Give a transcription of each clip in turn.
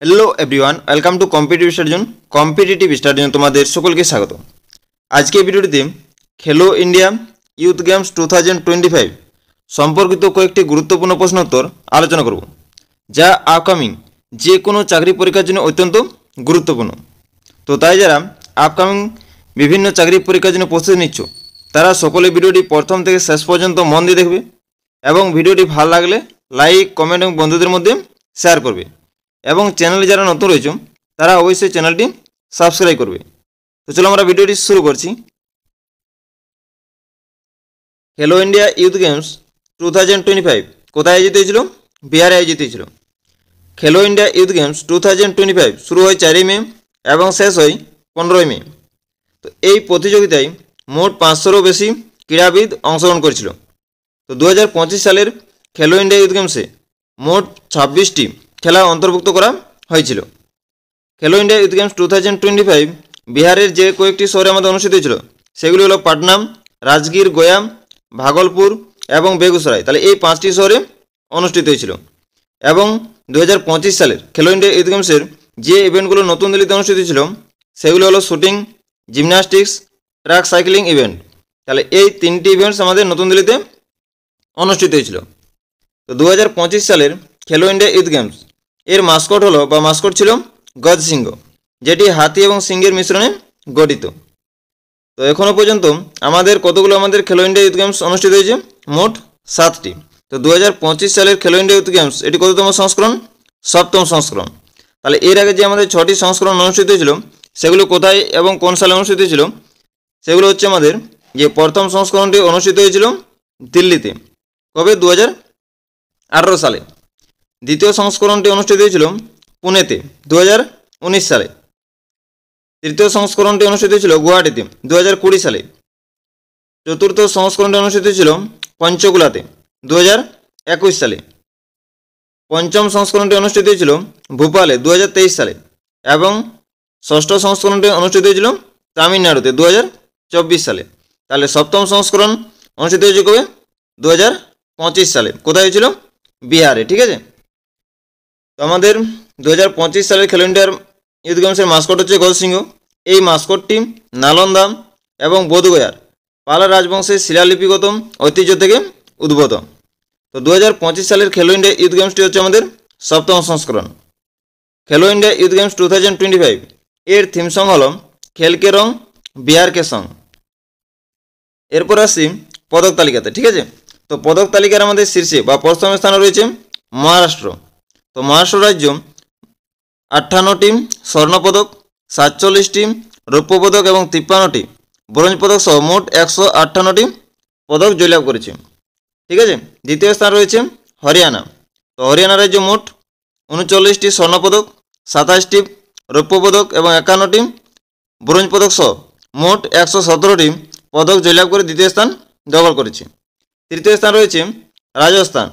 Hello everyone, welcome to competitive স্টাডির জন্য তোমাদের সকলকে স্বাগত। আজকে ভিডিওটিতে খেলো ইন্ডিয়া ইউথ গেমস 2025 সম্পর্কিত কয়েকটি গুরুত্বপূর্ণ প্রশ্নোত্তর আলোচনা করব, যা আপকামিং যে কোনো চাকরি পরীক্ষার জন্য অত্যন্ত গুরুত্বপূর্ণ। তো তাই যারা আপকামিং বিভিন্ন চাকরি পরীক্ষার জন্য প্রস্তুতি নিচ্ছ, তারা সকলে ভিডিওটি প্রথম থেকে শেষ পর্যন্ত মন দিয়ে দেখবে এবং ভিডিওটি ভালো লাগলে লাইক, কমেন্ট এবং বন্ধুদের মধ্যে শেয়ার করবে এবং চ্যানেলে যারা নতুন রয়েছে তারা অবশ্যই চ্যানেলটি সাবস্ক্রাইব করবে। তো চলো আমরা ভিডিওটি শুরু করছি। খেলো ইন্ডিয়া ইউথ গেমস 2025 কোথায় আয়োজিত হয়েছিল? বিহারে আয়োজিত হয়েছিল। খেলো ইন্ডিয়া ইউথ গেমস 2025 শুরু হয় 4 মে এবং শেষ হয় 15 মে। তো এই প্রতিযোগিতায় মোট 500রও বেশি ক্রীড়াবিদ অংশগ্রহণ করেছিল। তো 2025 সালের খেলো ইন্ডিয়া ইউথ গেমসে মোট 26টি খেলা অন্তর্ভুক্ত করা হয়েছিল। খেলো ইন্ডিয়া ইউথ গেমস 2025 বিহারের যে কয়েকটি শহরে আমাদের অনুষ্ঠিত হয়েছিল সেগুলি হলো পাটনা, রাজগীর, গয়া, ভাগলপুর এবং বেগুসরাই। তাহলে এই 5টি শহরে অনুষ্ঠিত হয়েছিল। এবং 2025 সালের খেলো ইন্ডিয়া ইউথ গেমসের যে ইভেন্টগুলো নতুন দিল্লিতে অনুষ্ঠিত হয়েছিল সেগুলো হলো shooting, gymnastics, track cycling event. তাহলে এই 3টি ইভেন্টস আমাদের নতুন দিল্লিতে অনুষ্ঠিত হয়েছিল। তো 2025 সালের খেলো ইন্ডিয়া ইউথ গেমস এর মাস্কট হলো বা মাস্কট ছিল গজ সিংহ, যেটি হাতি এবং সিংহের মিশ্রণে গঠিত। তো এখনও পর্যন্ত আমাদের খেলো ইন্ডিয়া ইউথ গেমস অনুষ্ঠিত হয়েছে মোট 7টি। তো 2025 সালের খেলো ইন্ডিয়া ইউথ গেমস এটি কততম সংস্করণ? 7ম সংস্করণ। তাহলে এর আগে যে আমাদের 6টি সংস্করণ অনুষ্ঠিত হয়েছিল সেগুলো কোথায় এবং কোন সালে অনুষ্ঠিত হয়েছিল? সেগুলো হচ্ছে আমাদের যে প্রথম সংস্করণটি অনুষ্ঠিত হয়েছিল দিল্লিতে, কবে? 2018 সালে। দ্বিতীয় সংস্করণটি অনুষ্ঠিত হয়েছিল পুনেতে 2019 সালে। তৃতীয় সংস্করণটি অনুষ্ঠিত হয়েছিল গুয়াহাটিতে 2020 সালে। চতুর্থ সংস্করণটি অনুষ্ঠিত হয়েছিল পঞ্চকুলাতে 2021 সালে। পঞ্চম সংস্করণটি অনুষ্ঠিত হয়েছিল ভোপালে 2023 সালে এবং ষষ্ঠ সংস্করণটি অনুষ্ঠিত হয়েছিল তামিলনাড়ুতে 2024 সালে। তাহলে 7ম সংস্করণ অনুষ্ঠিত হয়েছে কবে? 2025 সালে। কোথায় হয়েছিল? বিহারে। ঠিক আছে। তো আমাদের 2025 সালের খেলো ইন্ডিয়ার ইউথ গেমসের মাস্কট হচ্ছে গজ সিংহ। এই মাস্কটটি নালন্দা এবং বোধগয়ার পালা রাজবংশের শিলালিপিগত ঐতিহ্য থেকে উদ্ভূত। তো 2025 সালের খেলো ইন্ডিয়া ইউথ গেমসটি হচ্ছে আমাদের 7ম সংস্করণ। খেলো ইন্ডিয়া ইউথ গেমস 2025 এর থিম সং হল খেলকে রং বিহার কে সং। এরপর আসছি পদক তালিকাতে। ঠিক আছে। তো পদক তালিকার আমাদের শীর্ষে বা প্রথম স্থানে রয়েছে মহারাষ্ট্র। তো মহারাষ্ট্র রাজ্য 58টি স্বর্ণপদক, 47টি রৌপ্য পদক এবং 53টি ব্রোঞ্জ পদক সহ মোট 158টি পদক জয়লাভ করেছে। ঠিক আছে। দ্বিতীয় স্থান রয়েছে হরিয়ানা। তো হরিয়ানা রাজ্য মোট 39টি স্বর্ণপদক, 27টি রৌপ্য পদক এবং 51টি ব্রোঞ্জ পদক সহ মোট 117টি পদক জয়লাভ করে দ্বিতীয় স্থান দখল করেছে। তৃতীয় স্থান রয়েছে রাজস্থান।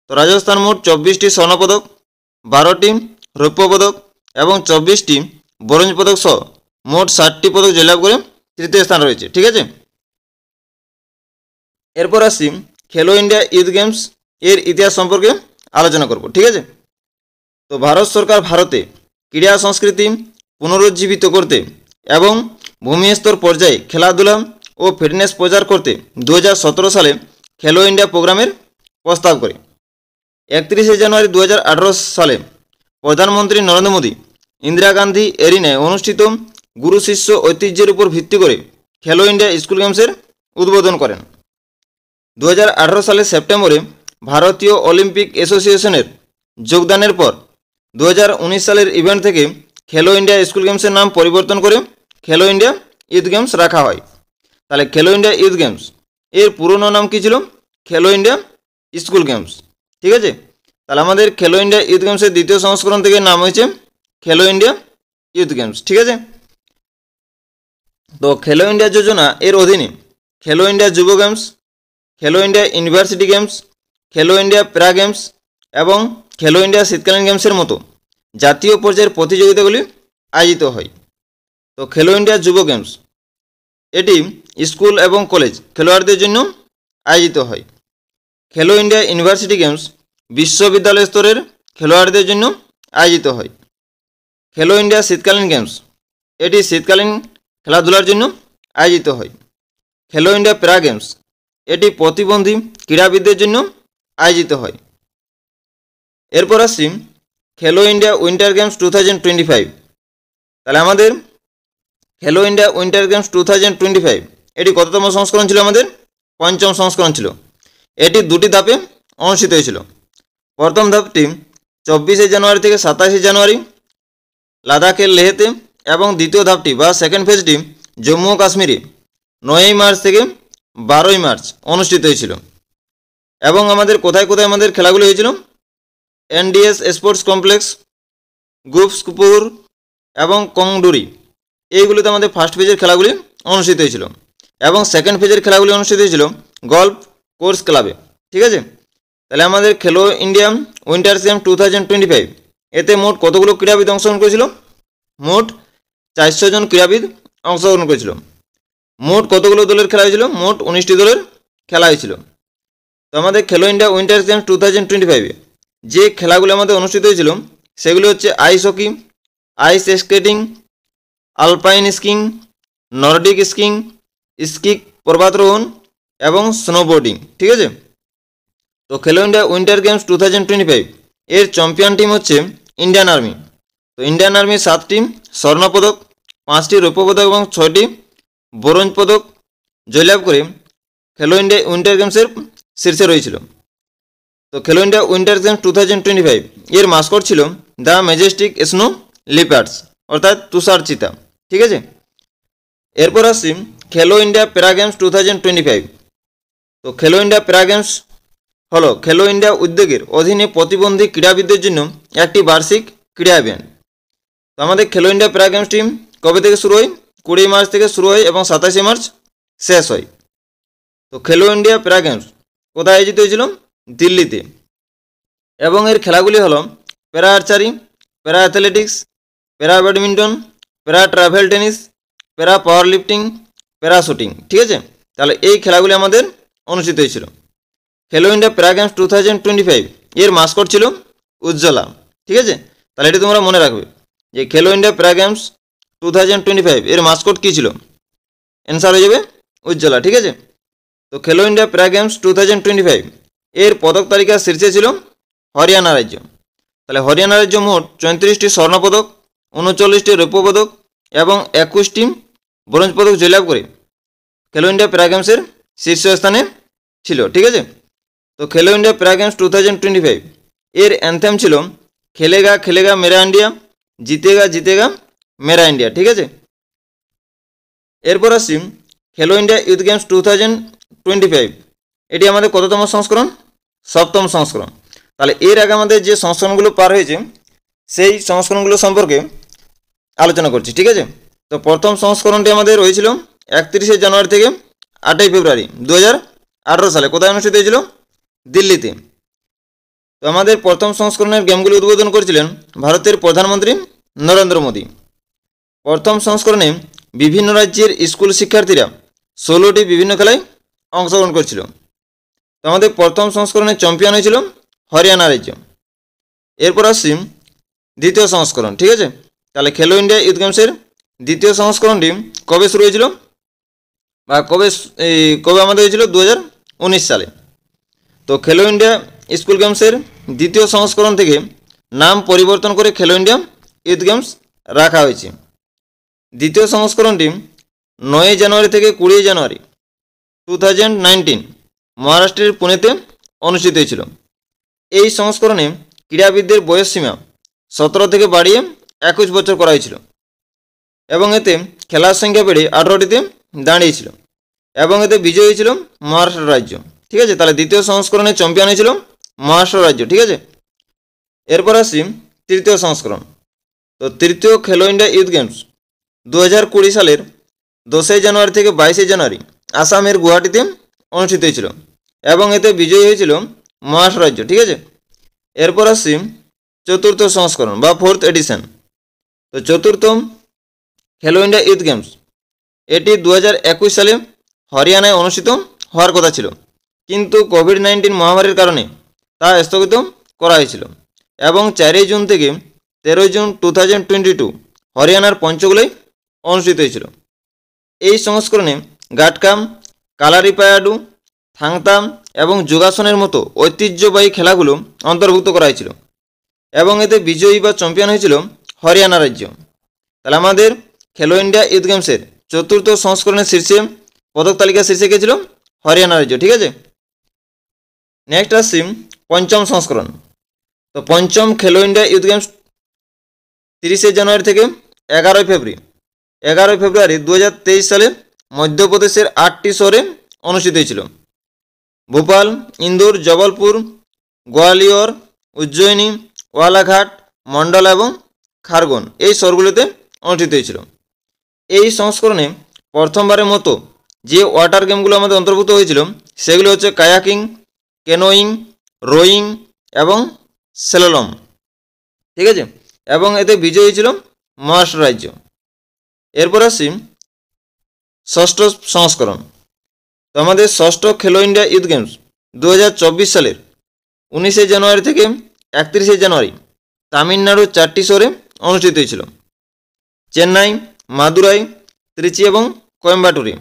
তো রাজস্থান মোট 24টি স্বর্ণপদক, 12টি রৌপ্য পদক এবং 24টি ব্রোঞ্জ পদক সহ মোট 60টি পদক জয়লাভ করে তৃতীয় স্থান রয়েছে। ঠিক আছে। এরপর আসছি খেলো ইন্ডিয়া ইউথ গেমস এর ইতিহাস সম্পর্কে আলোচনা করব। ঠিক আছে। তো ভারত সরকার ভারতে ক্রীড়া সংস্কৃতি পুনরুজ্জীবিত করতে এবং ভূমিস্তর পর্যায়ে খেলাধুলা ও ফিটনেস প্রচার করতে 2017 সালে খেলো ইন্ডিয়া প্রোগ্রামের প্রস্তাব করে। 31 জানুয়ারি 2018 সালে প্রধানমন্ত্রী নরেন্দ্র মোদী ইন্দিরা গান্ধী এরিনায় অনুষ্ঠিত গুরু শিষ্য ঐতিহ্যের উপর ভিত্তি করে খেলো ইন্ডিয়া স্কুল গেমসের উদ্বোধন করেন। 2018 সালের সেপ্টেম্বরে ভারতীয় অলিম্পিক অ্যাসোসিয়েশনের যোগদানের পর 2019 সালের ইভেন্ট থেকে খেলো ইন্ডিয়া স্কুল গেমসের নাম পরিবর্তন করে খেলো ইন্ডিয়া ইউথ গেমস রাখা হয়। তাহলে খেলো ইন্ডিয়া ইউথ গেমস এর পুরনো নাম কী ছিল? খেলো ইন্ডিয়া স্কুল গেমস। ঠিক আছে। তাহলে আমাদের খেলো ইন্ডিয়া ইউথ গেমসের দ্বিতীয় সংস্করণ থেকে নাম হয়েছে খেলো ইন্ডিয়া ইউথ গেমস। ঠিক আছে। তো খেলো ইন্ডিয়া যোজনা এর অধীনে খেলো ইন্ডিয়া যুব গেমস, খেলো ইন্ডিয়া ইউনিভার্সিটি গেমস, খেলো ইন্ডিয়া প্যারা গেমস এবং খেলো ইন্ডিয়া শীতকালীন গেমসের মতো জাতীয় পর্যায়ের প্রতিযোগিতাগুলি আয়োজিত হয়। তো খেলো ইন্ডিয়া যুব গেমস এটি স্কুল এবং কলেজ খেলোয়াড়দের জন্য আয়োজিত হয়। খেলো ইন্ডিয়া ইউনিভার্সিটি গেমস বিশ্ববিদ্যালয় স্তরের খেলোয়াড়দের জন্য আয়োজিত হয়। খেলো ইন্ডিয়া শীতকালীন গেমস, এটি শীতকালীন খেলাধুলার জন্য আয়োজিত হয়। খেলো ইন্ডিয়া প্যারা গেমস, এটি প্রতিবন্ধী ক্রীড়াবিদদের জন্য আয়োজিত হয়। এরপর আসছি খেলো ইন্ডিয়া উইন্টার গেমস 2025। তাহলে আমাদের খেলো ইন্ডিয়া উইন্টার গেমস 2025 এটি কততম সংস্করণ ছিল? আমাদের পঞ্চম সংস্করণ ছিল। এটি দুটি ধাপে অনুষ্ঠিত হয়েছিল। প্রথম ধাপটি 24শে জানুয়ারি থেকে 27শে জানুয়ারি লাদাখের লেহেতে, এবং দ্বিতীয় ধাপটি বা সেকেন্ড ফেজটি জম্মু ও কাশ্মীরে 9ই মার্চ থেকে 12ই মার্চ অনুষ্ঠিত হয়েছিল। এবং আমাদের কোথায় কোথায় আমাদের খেলাগুলি হয়েছিল? এনডিএস স্পোর্টস কমপ্লেক্স, গুপসপুর এবং কংডুরি, এইগুলিতে আমাদের ফার্স্ট ফেজের খেলাগুলি অনুষ্ঠিত হয়েছিল। এবং সেকেন্ড ফেজের খেলাগুলি অনুষ্ঠিত হয়েছিল গল্ফ কোর্স ক্লাবে। ঠিক আছে, তাহলে আমাদের খেলো ইন্ডিয়া উইন্টার গেমস 2025 এতে মোট কতগুলো ক্রীড়াবিদ অংশগ্রহণ করেছিল? মোট 400 জন ক্রীড়াবিদ অংশগ্রহণ করেছিল। মোট কতগুলো দলের খেলা হয়েছিল? মোট 19টি দলের খেলা হয়েছিল। তো আমাদের খেলো ইন্ডিয়া উইন্টার গেমস 2025 যে খেলাগুলো আমাদের অনুষ্ঠিত হয়েছিল সেগুলো হচ্ছে ice hockey, ice skating, alpine skiing, Nordic skiing, ski পর্বতারোহণ এবং স্নোবোর্ডিং। ঠিক আছে, তো খেলো ইন্ডিয়া উইন্টার গেমস 2025 এর চ্যাম্পিয়ন টিম হচ্ছে ইন্ডিয়ান আর্মি। তো ইন্ডিয়ান আর্মি 7টি স্বর্ণপদক, 5টি রৌপ্য পদক এবং 6টি ব্রোঞ্জ পদক জয়লাভ করে খেলো ইন্ডিয়া উইন্টার গেমসের শীর্ষে রয়েছিল। তো খেলো ইন্ডিয়া উইন্টার গেমস 2025 এর মাস্কট ছিল দ্য ম্যাজেস্টিক স্নো লিপার্ডস, অর্থাৎ তুষার চিতা। ঠিক আছে, এরপর আসছি খেলো ইন্ডিয়া প্যারা গেমস 2025। তো খেলো ইন্ডিয়া প্যারা গেমস হলো খেলো ইন্ডিয়া উদ্যোগের অধীনে প্রতিবন্ধী ক্রীড়াবিদদের জন্য একটি বার্ষিক ক্রীড়া ইভেন্ট। তো আমাদের খেলো ইন্ডিয়া প্যারা গেমস টিম কবে থেকে শুরু হয়? 20 মার্চ থেকে শুরু হয় এবং 27শে মার্চ শেষ হয়। তো খেলো ইন্ডিয়া প্যারা গেমস কোথায় আয়োজিত হয়েছিল? দিল্লিতে। এবং এর খেলাগুলি হলো প্যারা আর্চারি, প্যারা অ্যাথলেটিক্স, প্যারা ব্যাডমিন্টন, প্যারা ট্রাভেল টেনিস, প্যারা পাওয়ার লিফটিং, প্যারা শুটিং। ঠিক আছে, তাহলে এই খেলাগুলি আমাদের অনুষ্ঠিত হয়েছিল। খেলো ইন্ডিয়া প্যারা গেমস 2025 এর মাস্কট ছিল উজ্জ্বলা। ঠিক আছে, তাহলে এটি তোমরা মনে রাখবে যে খেলো ইন্ডিয়া প্যারা গেমস 2025 এর মাস্কট কী ছিল? অ্যান্সার হয়ে যাবে উজ্জ্বলা। ঠিক আছে, তো খেলো ইন্ডিয়া প্যারা গেমস 2025 এর পদক তালিকার শীর্ষে ছিল হরিয়ানা রাজ্য। তাহলে হরিয়ানা রাজ্য মোট 34টি স্বর্ণপদক, 39টি রৌপ্য পদক এবং 21টি ব্রোঞ্জ পদক জয়লাভ করে খেলো ইন্ডিয়া প্যারা গেমসের শীর্ষস্থানে ছিল। ঠিক আছে, তো খেলো ইন্ডিয়া প্যারা গেমস 2025 এর অ্যান্থেম ছিল খেলেগা খেলেগা মেরা ইন্ডিয়া, জিতেগা জিতেগা মেরা ইন্ডিয়া। ঠিক আছে, এরপর আসছি খেলো ইন্ডিয়া ইউথ গেমস 2025 এটি আমাদের কততম সংস্করণ? 7ম সংস্করণ। তাহলে এর আগে আমাদের যে সংস্করণগুলো পার হয়েছে সেই সংস্করণগুলো সম্পর্কে আলোচনা করছি। ঠিক আছে, তো প্রথম সংস্করণটি আমাদের হয়েছিল 31শে জানুয়ারি থেকে 8ই ফেব্রুয়ারি 2018 সালে। কোথায় অনুষ্ঠিত হয়েছিল? দিল্লিতে। তো আমাদের প্রথম সংস্করণের গেমগুলি উদ্বোধন করেছিলেন ভারতের প্রধানমন্ত্রী নরেন্দ্র মোদী। প্রথম সংস্করণে বিভিন্ন রাজ্যের স্কুল শিক্ষার্থীরা 16টি বিভিন্ন খেলায় অংশগ্রহণ করেছিল। তো আমাদের প্রথম সংস্করণের চ্যাম্পিয়ন হয়েছিল হরিয়ানা রাজ্য। এরপর আসছি দ্বিতীয় সংস্করণ। ঠিক আছে, তাহলে খেলো ইন্ডিয়া ইউথ গেমসের দ্বিতীয় সংস্করণটি কবে শুরু হয়েছিল বা কবে আমাদের হয়েছিল? 2019 সালে। তো খেলো ইন্ডিয়া স্কুল গেমসের দ্বিতীয় সংস্করণ থেকে নাম পরিবর্তন করে খেলো ইন্ডিয়া ইউথ গেমস রাখা হয়েছে। দ্বিতীয় সংস্করণটি 9 জানুয়ারি থেকে 20 জানুয়ারি 2019 মহারাষ্ট্রের পুনেতে অনুষ্ঠিত হয়েছিল। এই সংস্করণে ক্রীড়াবিদদের বয়সসীমা 17 থেকে বাড়িয়ে 21 বছর করা হয়েছিল এবং এতে খেলার সংখ্যা বেড়ে 18টিতে দাঁড়িয়েছিল এবং এতে বিজয়ী হয়েছিল মহারাষ্ট্র রাজ্য। ঠিক আছে, তাহলে দ্বিতীয় সংস্করণে চ্যাম্পিয়ন হয়েছিল মহারাষ্ট্র রাজ্য। ঠিক আছে, এরপর আসি তৃতীয় সংস্করণ। তো তৃতীয় খেলো ইন্ডিয়া ইউথ গেমস 2020 সালের 10 জানুয়ারি থেকে 22 জানুয়ারি আসামের গুয়াহাটিতে অনুষ্ঠিত হয়েছিল এবং এতে বিজয়ী হয়েছিল মহারাষ্ট্র রাজ্য। ঠিক আছে, এরপর আসছি চতুর্থ সংস্করণ বা 4th এডিশন। তো চতুর্থ খেলো ইন্ডিয়া ইউথ গেমস এটি 2021 সালে হরিয়ানায় অনুষ্ঠিত হওয়ার কথা ছিল, কিন্তু কোভিড-19 মহামারীর কারণে তা স্থগিত করা হয়েছিল এবং 4 জুন থেকে 13 জুন 2022 হরিয়ানার পঞ্চকুলায় অনুষ্ঠিত হয়েছিল। এই সংস্করণে গাটকাম, কালারিপায়াডু, থাংতাম এবং যোগাসনের মতো ঐতিহ্যবাহী খেলাগুলো অন্তর্ভুক্ত করা হয়েছিল এবং এতে বিজয়ী বা চ্যাম্পিয়ন হয়েছিল হরিয়ানা রাজ্য। তাহলে আমাদের খেলো ইন্ডিয়া ইউথ গেমসের চতুর্থ সংস্করণের শীর্ষে পদক তালিকা শীর্ষে কে ছিল? হরিয়ানা রাজ্য। ঠিক আছে, নেক্সট আসছি পঞ্চম সংস্করণ। তো পঞ্চম খেলো ইন্ডিয়া ইউথ গেমস 30 জানুয়ারি থেকে 11 ফেব্রুয়ারি 2023 সালে মধ্যপ্রদেশের 8টি শহরে অনুষ্ঠিত হয়েছিল। ভোপাল, ইন্দোর, জবলপুর, গোয়ালিয়র, উজ্জয়িনী, ওয়ালাঘাট, মন্ডলা এবং খারগন এই শহরগুলোতে অনুষ্ঠিত হয়েছিল। এই সংস্করণে প্রথমবারের মতো যে ওয়াটার গেমগুলো আমাদের অন্তর্ভুক্ত হয়েছিল সেগুলো হচ্ছে কায়াকিং, ক্যানোয়িং, রোয়িং এবং স্ল্যালম। ঠিক আছে, এবং এতে বিজয়ী হয়েছিল মহারাষ্ট্র রাজ্য। এরপর আসি ষষ্ঠ সংস্করণ। তো আমাদের ষষ্ঠ খেলো ইন্ডিয়া ইউথ গেমস 2024 সালের 19 জানুয়ারি থেকে 31 জানুয়ারি তামিলনাড়ুর 4টি শহরে অনুষ্ঠিত হয়েছিল। চেন্নাই, মাদুরাই, ত্রিচি এবং কোয়েম্বাটুরে।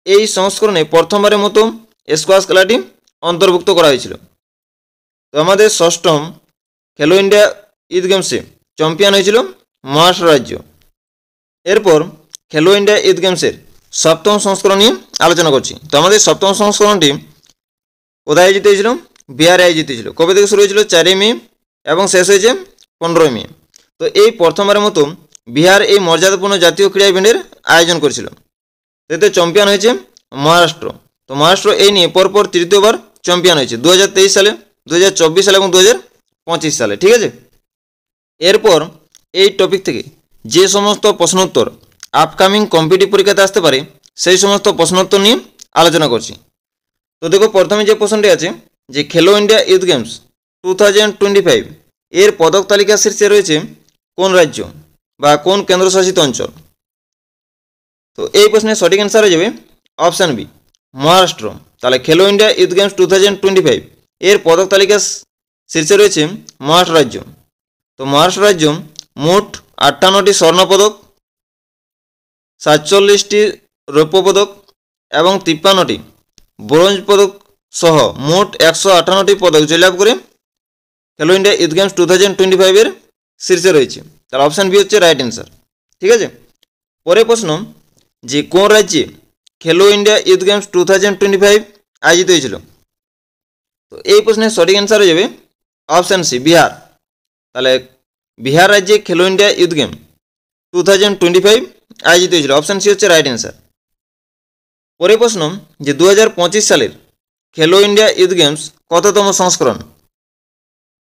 এই সংস্করণে প্রথমবারের মতো স্কোয়াশ খেলাটি অন্তর্ভুক্ত করা হয়েছিল। তো আমাদের ষষ্ঠম খেলো ইন্ডিয়া ইউথ গেমসে চ্যাম্পিয়ন হয়েছিল মহারাষ্ট্র রাজ্য। এরপর খেলো ইন্ডিয়া ইউথ গেমসের সপ্তম সংস্করণ নিয়ে আলোচনা করছি। তো আমাদের সপ্তম সংস্করণটি কোথায় আয়োজিত হয়েছিল? বিহারে আয়োজিত হয়েছিল। কবে থেকে শুরু হয়েছিল? 4 মে এবং শেষ হয়েছে 15 মে। তো এই প্রথমবারের মতো বিহার এই মর্যাদাপূর্ণ জাতীয় ক্রীড়া ইভেন্টের আয়োজন করেছিল। এতে চ্যাম্পিয়ন হয়েছে মহারাষ্ট্র। তো মহারাষ্ট্র এই নিয়ে পরপর তৃতীয়বার চ্যাম্পিয়ন হয়েছে 2023 সালে, 2024 সালে এবং 2025 সালে। ঠিক আছে, এরপর এই টপিক থেকে যে সমস্ত প্রশ্নোত্তর আপকামিং কম্পিটিটিভ পরীক্ষাতে আসতে পারে সেই সমস্ত প্রশ্নোত্তর নিয়ে আলোচনা করছি। তো দেখো, প্রথমে যে প্রশ্নটি আছে যে খেলো ইন্ডিয়া ইউথ গেমস 2025 এর পদক তালিকা শীর্ষে রয়েছে কোন রাজ্য বা কোন কেন্দ্রশাসিত অঞ্চল? তো এই প্রশ্নের সঠিক অ্যান্সার হয়ে যাবে অপশান বি, মহারাষ্ট্র। তাহলে খেলো ইন্ডিয়া ইউথ গেমস 2025 এর পদক তালিকা শীর্ষে রয়েছে মহারাষ্ট্র রাজ্য। তো মহারাষ্ট্র রাজ্য মোট 58টি স্বর্ণপদক, 47টি রৌপ্য পদক এবং 53টি ব্রোঞ্জ পদক সহ মোট 158টি পদক জয়লাভ করে খেলো ইন্ডিয়া ইউথ গেমস 2025 এর শীর্ষে রয়েছে। তার অপশান বি হচ্ছে রাইট অ্যান্সার। ঠিক আছে, পরের প্রশ্ন যে কোন রাজ্যে খেলো ইন্ডিয়া ইউথ গেমস 2025 আয়োজিত হয়েছিল? তো এই প্রশ্নের সঠিক অ্যান্সার হয়ে যাবে অপশান সি, বিহার। তাহলে বিহার রাজ্যে খেলো ইন্ডিয়া ইউথ গেম 2025 আয়োজিত হয়েছিল। অপশান সি হচ্ছে রাইট অ্যান্সার। পরের প্রশ্ন যে 2025 সালের খেলো ইন্ডিয়া ইউথ গেমস কততম সংস্করণ?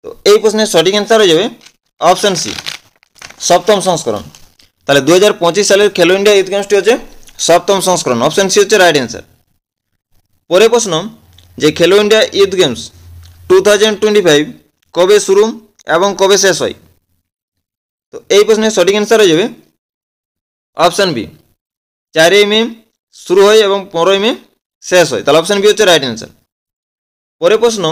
তো এই প্রশ্নের সঠিক অ্যান্সার হয়ে যাবে অপশান সি, সপ্তম সংস্করণ। তাহলে 2025 সালের খেলো ইন্ডিয়া ইউথ গেমসটি হচ্ছে সপ্তম সংস্করণ। অপশান সি হচ্ছে রাইট অ্যান্সার। পরের প্রশ্ন যে খেলো ইন্ডিয়া ইউথ গেমস 2025 কবে শুরু এবং কবে শেষ হয়? তো এই প্রশ্নের সঠিক অ্যান্সার হয়ে যাবে অপশান বি, 4 মে শুরু হয় এবং 15 মে শেষ হয়। তাহলে অপশান বি হচ্ছে রাইট অ্যান্সার। পরের প্রশ্ন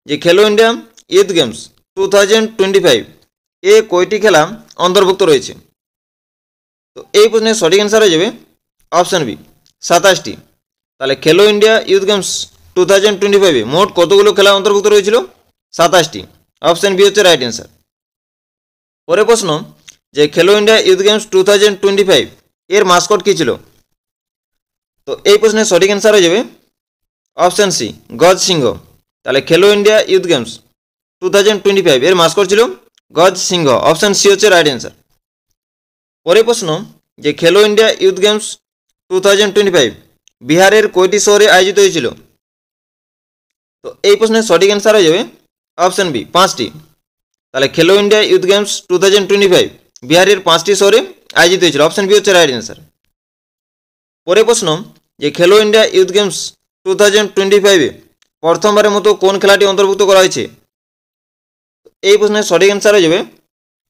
যে খেলো ইন্ডিয়া ইউথ গেমস 2025 এ কয়টি খেলা অন্তর্ভুক্ত রয়েছে? তো এই প্রশ্নের সঠিক অ্যান্সার হয়ে যাবে অপশান বি, 27টি। তাহলে খেলো ইন্ডিয়া ইউথ গেমস 2025 মোট কতগুলো খেলা অন্তর্ভুক্ত রয়েছিল? 27টি। অপশান বি হচ্ছে রাইট অ্যান্সার। পরের প্রশ্ন যে খেলো ইন্ডিয়া ইউথ গেমস 2025 এর মাস্কট কী ছিল? তো এই প্রশ্নের সঠিক অ্যান্সার হয়ে যাবে অপশান সি, গজ সিংহ। তাহলে খেলো ইন্ডিয়া ইউথ গেমস 2025 এর মাস্কট ছিল গজ সিংহ। অপশান সি হচ্ছে রাইট অ্যান্সার। পরের প্রশ্ন যে খেলো ইন্ডিয়া ইউথ গেমস 2025 বিহারের কয়টি শহরে আয়োজিত হয়েছিল? তো এই প্রশ্নের সঠিক অ্যান্সার হয়ে যাবে অপশান বি, 5টি। তাহলে খেলো ইন্ডিয়া ইউথ গেমস 2025 বিহারের 5টি শহরে আয়োজিত হয়েছিল। অপশান বি হচ্ছে রাইট অ্যান্সার। পরের প্রশ্ন যে খেলো ইন্ডিয়া ইউথ গেমস 2025 প্রথমবারের মতো কোন খেলাটি অন্তর্ভুক্ত করা হয়েছে? এই প্রশ্নের সঠিক অ্যান্সার হয়ে যাবে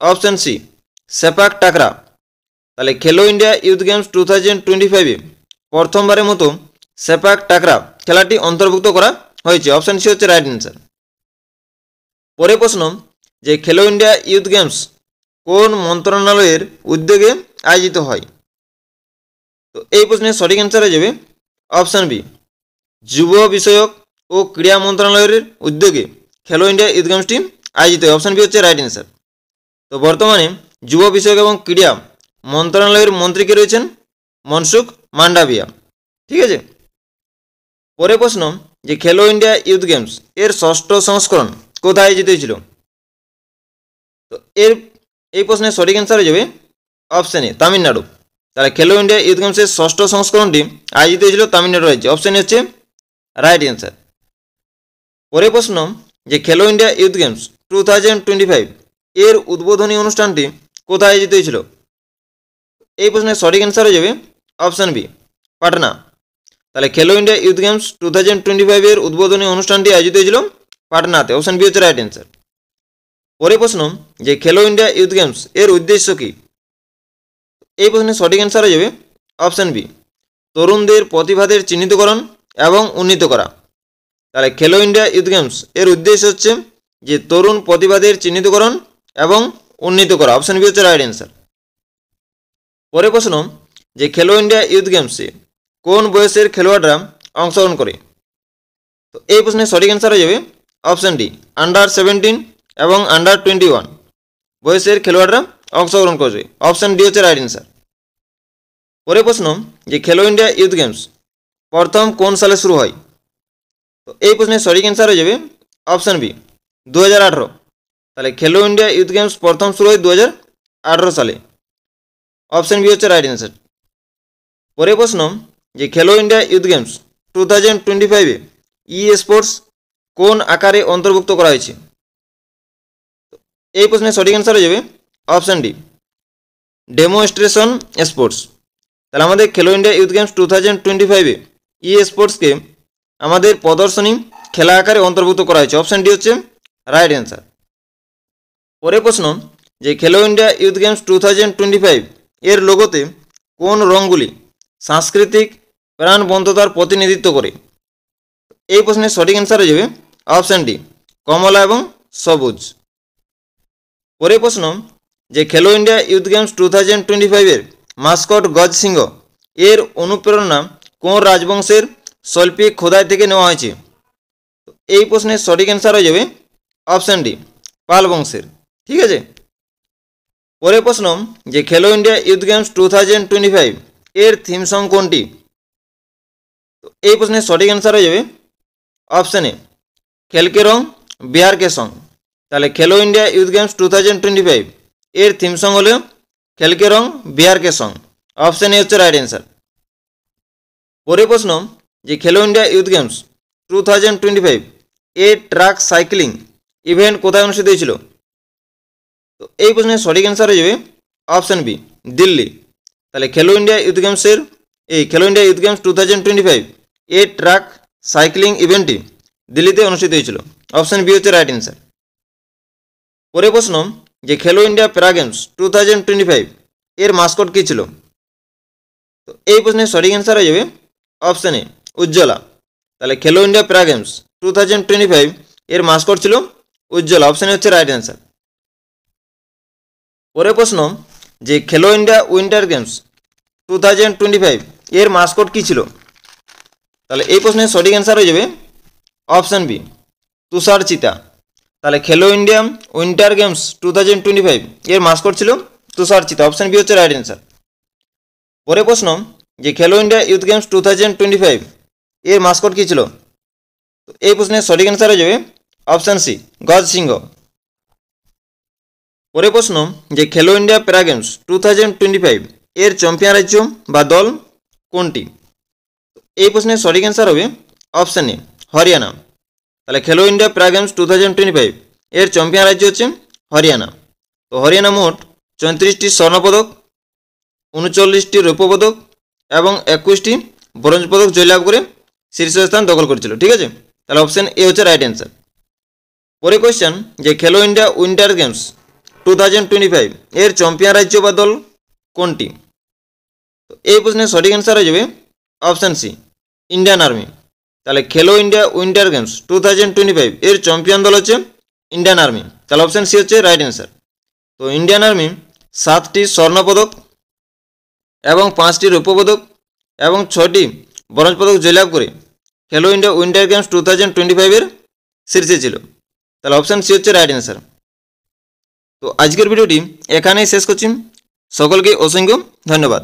অপশান সি, সেপাক টাকরা। তাহলে খেলো ইন্ডিয়া ইউথ গেমস 2025 প্রথমবারের মতো সেপাক টাকরা খেলাটি অন্তর্ভুক্ত করা হয়েছে। অপশান সি হচ্ছে রাইট অ্যান্সার। পরের প্রশ্ন যে খেলো ইন্ডিয়া ইউথ গেমস কোন মন্ত্রণালয়ের উদ্যোগে আয়োজিত হয়? তো এই প্রশ্নের সঠিক অ্যান্সার হয়ে যাবে অপশান বি, যুব বিষয়ক ও ক্রীড়া মন্ত্রণালয়ের উদ্যোগে খেলো ইন্ডিয়া ইউথ গেমসটি আয়োজিত হয়। অপশান বি হচ্ছে রাইট অ্যান্সার। তো বর্তমানে যুব বিষয়ক এবং ক্রীড়া মন্ত্রণালয়ের মন্ত্রী কে রয়েছেন? মনসুখ মান্ডাভিয়া। ঠিক আছে। পরে প্রশ্ন যে খেলো ইন্ডিয়া ইউথ গেমস এর ষষ্ঠ সংস্করণ কোথায় আয়োজিত হয়েছিল? তো এই প্রশ্নের সঠিক অ্যান্সার হয়ে যাবে অপশান এ, তামিলনাড়ু। তাহলে খেলো ইন্ডিয়া ইউথ গেমসের ষষ্ঠ সংস্করণটি আয়োজিত হয়েছিল তামিলনাড়ু রাজ্যে। অপশান এ হচ্ছে রাইট অ্যান্সার। পরে প্রশ্ন যে খেলো ইন্ডিয়া ইউথ গেমস 2025 এর উদ্বোধনী অনুষ্ঠানটি কোথায় আয়োজিত হয়েছিল? এই প্রশ্নের সঠিক অ্যান্সার হয়ে যাবে অপশান বি, পাটনা। তাহলে খেলো ইন্ডিয়া ইউথ গেমস 2025 এর উদ্বোধনী অনুষ্ঠানটি আয়োজিত হয়েছিল পাটনাতে। অপশান বি হচ্ছে রাইট অ্যান্সার। পরে প্রশ্ন যে খেলো ইন্ডিয়া ইউথ গেমস এর উদ্দেশ্য কি? এই প্রশ্নের সঠিক অ্যান্সার হয়ে যাবে অপশান বি, তরুণদের প্রতিভাদের চিহ্নিতকরণ এবং উন্নীত করা। তাহলে খেলো ইন্ডিয়া ইউথ গেমস এর উদ্দেশ্য হচ্ছে যে তরুণ প্রতিভাদের চিহ্নিতকরণ এবং উন্নীত করা। অপশান বি হচ্ছে রাইট অ্যান্সার। পরে প্রশ্ন যে খেলো ইন্ডিয়া ইউথ গেমসে কোন বয়সের খেলোয়াড়রা অংশগ্রহণ করে? তো এই প্রশ্নের সঠিক অ্যান্সার হয়ে যাবে অপশান ডি, আন্ডার 17 এবং আন্ডার 21 বয়সের খেলোয়াড়রা অংশগ্রহণ করবে। অপশান ডি হচ্ছে রাইট অ্যান্সার। পরে প্রশ্ন যে খেলো ইন্ডিয়া ইউথ গেমস প্রথম কোন সালে শুরু হয়? তো এই প্রশ্নের সঠিক অ্যান্সার হয়ে যাবে অপশান বি, 2018। তাহলে খেলো ইন্ডিয়া ইউথ গেমস প্রথম শুরু হয় 2018 সালে। অপশান বি হচ্ছে রাইট অ্যান্সার। পরে প্রশ্ন যে খেলো ইন্ডিয়া ইউথ গেমস 2025 ই স্পোর্টস কোন আকারে অন্তর্ভুক্ত করা হয়েছে? এই প্রশ্নের সঠিক অ্যান্সার হয়ে যাবে অপশান ডি, ডেমোস্ট্রেশন স্পোর্টস। তাহলে আমাদের খেলো ইন্ডিয়া ইউথ গেমস 2025 ই স্পোর্টসকে আমাদের প্রদর্শনী খেলা আকারে অন্তর্ভুক্ত করা হয়েছে। অপশান ডি হচ্ছে রাইট অ্যান্সার। পরে প্রশ্ন যে খেলো ইন্ডিয়া ইউথ গেমস 2025 এর লোগোতে কোন রঙগুলি সাংস্কৃতিক প্রাণবন্ততার প্রতিনিধিত্ব করে? এই প্রশ্নের সঠিক অ্যান্সার হয়ে যাবে অপশান ডি, কমলা এবং সবুজ। পরে প্রশ্ন যে খেলো ইন্ডিয়া ইউথ গেমস 2025 এর মাস্কট গজ সিংহ এর অনুপ্রেরণা কোন রাজবংশের শৈল্পিক খোদাই থেকে নেওয়া হয়েছে? এই প্রশ্নের সঠিক অ্যান্সার হয়ে যাবে অপশান ডি, পাল বংশের। ঠিক আছে। পরে প্রশ্ন যে খেলো ইন্ডিয়া ইউথ গেমস 2025 এর থিম সং কোনটি? এই প্রশ্নের সঠিক অ্যান্সার হয়ে যাবে অপশান এ, খেল কে রং বিহার কে সং। তাহলে খেলো ইন্ডিয়া ইউথ গেমস 2025 এর থিম সং হলো খেল কে রং বিহার কে সং। অপশান এ হচ্ছে রাইট অ্যান্সার। পরে প্রশ্ন যে খেলো ইন্ডিয়া ইউথ গেমস 2025 এর ট্র্যাক সাইক্লিং ইভেন্ট কোথায় অনুষ্ঠিত হয়েছিল? তো এই প্রশ্নের সঠিক অ্যান্সার হয়ে যাবে অপশান বি, দিল্লি। তাহলে খেলো ইন্ডিয়া ইউথ গেমসের খেলো ইন্ডিয়া ইউথ গেমস 2025 এর ট্র্যাক সাইক্লিং ইভেন্টটি দিল্লিতে অনুষ্ঠিত হয়েছিল। অপশান বি হচ্ছে রাইট অ্যান্সার। পরে প্রশ্ন যে খেলো ইন্ডিয়া প্যারা গেমস 2025 এর মাস্কট কী ছিল? তো এই প্রশ্নের সঠিক অ্যান্সার হয়ে যাবে অপশান এ, উজ্জ্বলা। তাহলে খেলো ইন্ডিয়া প্যারা গেমস 2025 এর মাস্কট ছিল উজ্জ্বলা। অপশান এ হচ্ছে রাইট অ্যান্সার। পরে প্রশ্ন যে খেলো ইন্ডিয়া উইন্টার গেমস 2025 এর মাস্কট কী ছিল? তাহলে এই প্রশ্নের সঠিক অ্যান্সার হয়ে যাবে অপশান বি, তুষার চিতা। তাহলে খেলো ইন্ডিয়া উইন্টার গেমস 2025 এর মাস্কট ছিল তুষার চিতা। অপশান বি হচ্ছে রাইট অ্যান্সার। পরে প্রশ্ন যে খেলো ইন্ডিয়া ইউথ গেমস 2025 এর মাস্কট কী ছিল? এই প্রশ্নের সঠিক অ্যান্সার হয়ে যাবে অপশান সি, গজ সিংহ। পরে প্রশ্ন যে খেলো ইন্ডিয়া প্যারা গেমস 2025 এর চ্যাম্পিয়ন রাজ্য বা দল কোনটি? এই প্রশ্নের সঠিক অ্যান্সার হবে অপশান এ, হরিয়ানা। তাহলে খেলো ইন্ডিয়া প্যারা গেমস 2025 এর চ্যাম্পিয়ন রাজ্য হচ্ছে হরিয়ানা। তো হরিয়ানা মোট 34টি স্বর্ণপদক, 39টি রৌপ্য পদক এবং 21টি ব্রোঞ্জ পদক জয়লাভ করে শীর্ষস্থান দখল করেছিল। ঠিক আছে। তাহলে অপশান এ হচ্ছে রাইট অ্যান্সার। পরে কোয়েশ্চেন যে খেলো ইন্ডিয়া উইন্টার গেমস 2025 এর চ্যাম্পিয়ন রাজ্য বা দল কোনটি? তো এই প্রশ্নের সঠিক অ্যান্সার হয়ে যাবে অপশান সি, ইন্ডিয়ান আর্মি। তাহলে খেলো ইন্ডিয়া উইন্টার গেমস 2025 এর চ্যাম্পিয়ন দল হচ্ছে ইন্ডিয়ান আর্মি। তাহলে অপশান সি হচ্ছে রাইট অ্যান্সার। তো ইন্ডিয়ান আর্মি 7টি স্বর্ণপদক এবং 5টি রৌপ্যপদক এবং 6টি ব্রোঞ্জ পদক জয়লাভ করে খেলো ইন্ডিয়া উইন্টার গেমস 2025 শীর্ষে ছিল। তাহলে অপশান সি হচ্ছে রাইট অ্যান্সার। তো আজকের ভিডিওটি এখানেই শেষ করছি। সকলকে অসংখ্য ধন্যবাদ।